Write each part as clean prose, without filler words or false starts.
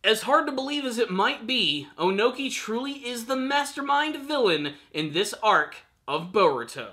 As hard to believe as it might be, Ohnoki truly is the mastermind villain in this arc of Boruto.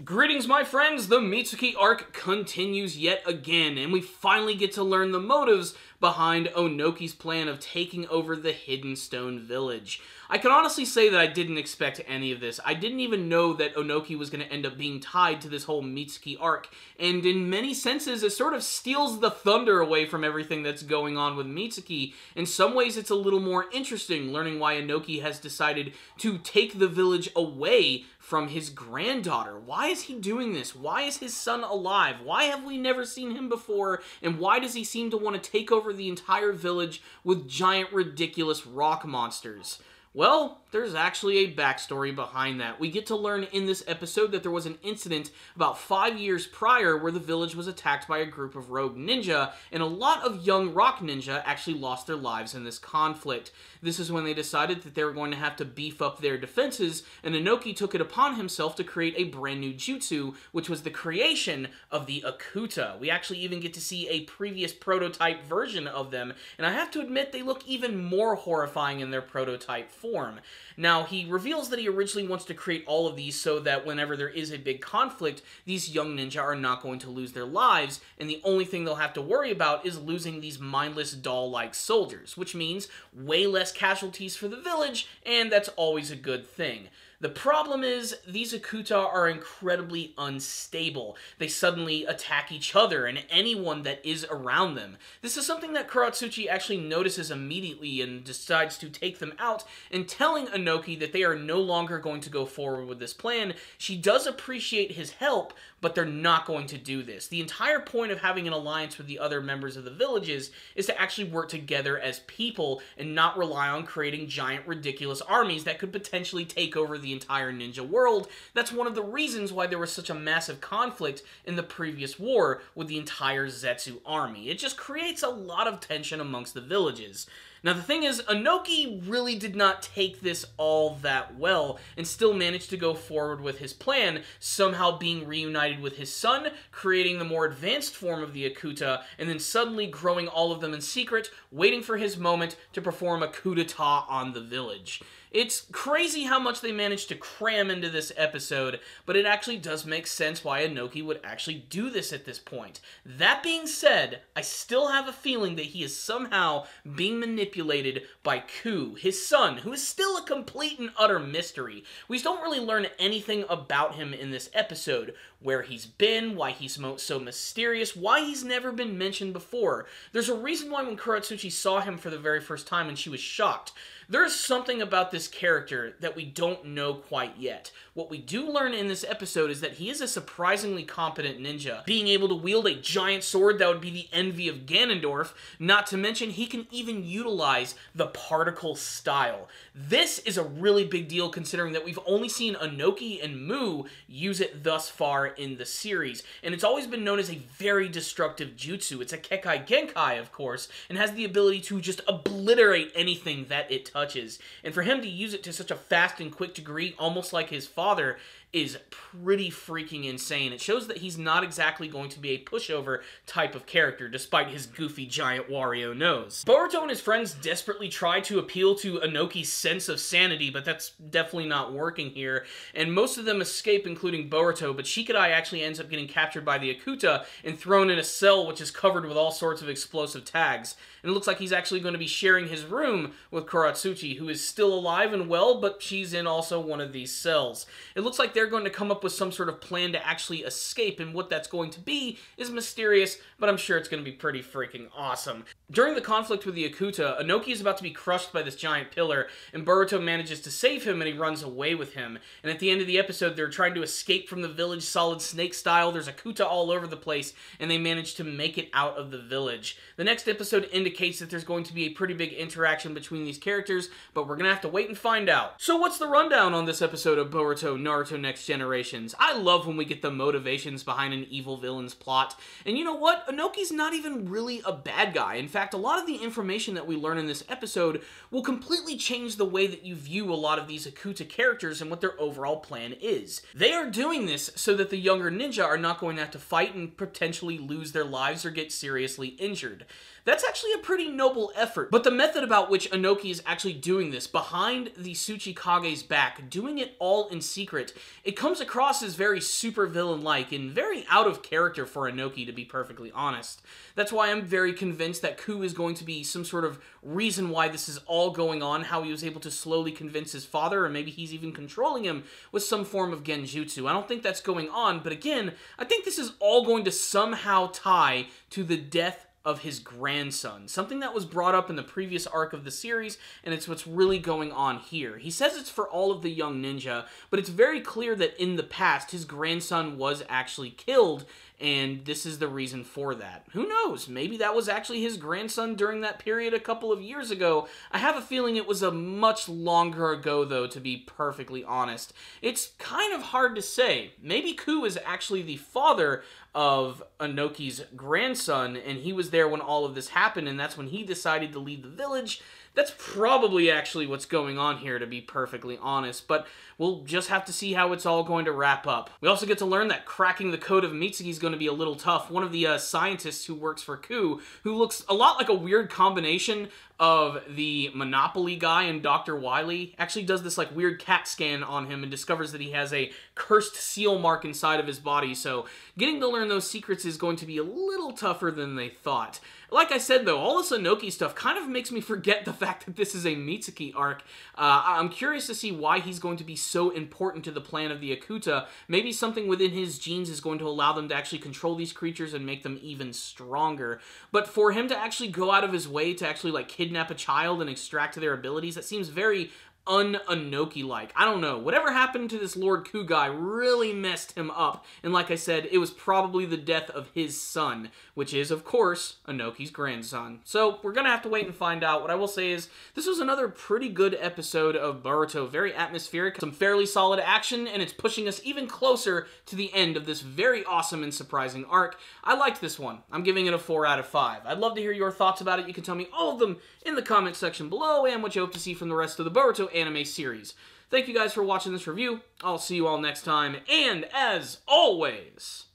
Greetings, my friends! The Mitsuki arc continues yet again, and we finally get to learn the motives behind Ohnoki's plan of taking over the Hidden Stone Village. I can honestly say that I didn't expect any of this. I didn't even know that Ohnoki was going to end up being tied to this whole Mitsuki arc, and in many senses, it sort of steals the thunder away from everything that's going on with Mitsuki. In some ways, it's a little more interesting learning why Ohnoki has decided to take the village away from his granddaughter. Why is he doing this? Why is his son alive? Why have we never seen him before? And why does he seem to want to take over the entire village with giant, ridiculous rock monsters? Well, there's actually a backstory behind that. We get to learn in this episode that there was an incident about 5 years prior where the village was attacked by a group of rogue ninja, and a lot of young rock ninja actually lost their lives in this conflict. This is when they decided that they were going to have to beef up their defenses, and Ohnoki took it upon himself to create a brand new jutsu, which was the creation of the Akuta. We actually even get to see a previous prototype version of them, and I have to admit they look even more horrifying in their prototype form. Now, he reveals that he originally wants to create all of these so that whenever there is a big conflict, these young ninja are not going to lose their lives, and the only thing they'll have to worry about is losing these mindless doll-like soldiers, which means way less casualties for the village, and that's always a good thing. The problem is, these Akuta are incredibly unstable. They suddenly attack each other and anyone that is around them. This is something that Kuratsuchi actually notices immediately and decides to take them out, and telling Ohnoki that they are no longer going to go forward with this plan. She does appreciate his help, but they're not going to do this. The entire point of having an alliance with the other members of the villages is to actually work together as people and not rely on creating giant, ridiculous armies that could potentially take over the entire ninja world. That's one of the reasons why there was such a massive conflict in the previous war with the entire Zetsu army. It just creates a lot of tension amongst the villages. Now, the thing is, Ohnoki really did not take this all that well and still managed to go forward with his plan, somehow being reunited with his son, creating the more advanced form of the Akuta, and then suddenly growing all of them in secret, waiting for his moment to perform a coup d'etat on the village. It's crazy how much they managed to cram into this episode, but it actually does make sense why Ohnoki would actually do this at this point. That being said, I still have a feeling that he is somehow being manipulated by Ku, his son, who is still a complete and utter mystery. We just don't really learn anything about him in this episode. Where he's been, why he's so mysterious, why he's never been mentioned before. There's a reason why when Kuratsuchi saw him for the very first time and she was shocked. There's something about this character that we don't know quite yet. What we do learn in this episode is that he is a surprisingly competent ninja, being able to wield a giant sword that would be the envy of Ganondorf, not to mention he can even utilize the particle style. This is a really big deal considering that we've only seen Ohnoki and Mu use it thus far in the series, and it's always been known as a very destructive jutsu. It's a Kekai Genkai, of course, and has the ability to just obliterate anything that it touches. And for him to use it to such a fast and quick degree, almost like his father, is pretty freaking insane. It shows that he's not exactly going to be a pushover type of character, despite his goofy giant Wario nose. Boruto and his friends desperately try to appeal to Ohnoki's sense of sanity, but that's definitely not working here, and most of them escape, including Boruto, but Shikadai actually ends up getting captured by the Akuta and thrown in a cell which is covered with all sorts of explosive tags. And it looks like he's actually going to be sharing his room with Kuratsuchi, who is still alive and well, but she's in also one of these cells. It looks like they're going to come up with some sort of plan to actually escape, and what that's going to be is mysterious, but I'm sure it's going to be pretty freaking awesome. During the conflict with the Akuta, Ohnoki is about to be crushed by this giant pillar, and Boruto manages to save him, and he runs away with him. And at the end of the episode, they're trying to escape from the village Solid Snake style. There's Akuta all over the place, and they manage to make it out of the village. The next episode indicates that there's going to be a pretty big interaction between these characters, but we're going to have to wait and find out. So what's the rundown on this episode of Boruto Naruto next generations. I love when we get the motivations behind an evil villain's plot. And you know what? Ohnoki's not even really a bad guy. In fact, a lot of the information that we learn in this episode will completely change the way that you view a lot of these Akuta characters and what their overall plan is. They are doing this so that the younger ninja are not going to have to fight and potentially lose their lives or get seriously injured. That's actually a pretty noble effort, but the method about which Ohnoki is actually doing this, behind the Tsuchikage's back, doing it all in secret, it comes across as very supervillain-like and very out of character for Ohnoki, to be perfectly honest. That's why I'm very convinced that Ku is going to be some sort of reason why this is all going on, how he was able to slowly convince his father, or maybe he's even controlling him with some form of genjutsu. I don't think that's going on, but again, I think this is all going to somehow tie to the death of his grandson, something that was brought up in the previous arc of the series, and it's what's really going on here. He says it's for all of the young ninja, but it's very clear that in the past, his grandson was actually killed, and this is the reason for that. Who knows? Maybe that was actually his grandson during that period a couple of years ago. I have a feeling it was a much longer ago, though, to be perfectly honest. It's kind of hard to say. Maybe Ku is actually the father of Ohnoki's grandson, and he was there when all of this happened, and that's when he decided to leave the village. That's probably actually what's going on here, to be perfectly honest, but we'll just have to see how it's all going to wrap up. We also get to learn that cracking the code of Mitsuki is going to be a little tough. One of the scientists who works for Ku, who looks a lot like a weird combination of the Monopoly guy and Dr. Wily, actually does this like weird CAT scan on him and discovers that he has a cursed seal mark inside of his body, so getting to learn those secrets is going to be a little tougher than they thought. Like I said, though, all this Ohnoki stuff kind of makes me forget the fact that this is a Mitsuki arc. I'm curious to see why he's going to be so important to the plan of the Akuta. Maybe something within his genes is going to allow them to actually control these creatures and make them even stronger. But for him to actually go out of his way to actually, like, kidnap a child and extract their abilities, that seems very un-Ohnoki-like. I don't know. Whatever happened to this Lord Ku guy really messed him up. And like I said, it was probably the death of his son, which is, of course, Ohnoki's grandson. So we're gonna have to wait and find out. What I will say is, this was another pretty good episode of Boruto. Very atmospheric, some fairly solid action, and it's pushing us even closer to the end of this very awesome and surprising arc. I liked this one. I'm giving it a 4 out of 5. I'd love to hear your thoughts about it. You can tell me all of them in the comment section below, and what you hope to see from the rest of the Boruto anime series. Thank you guys for watching this review. I'll see you all next time, and as always,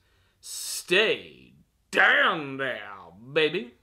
stay down there, baby.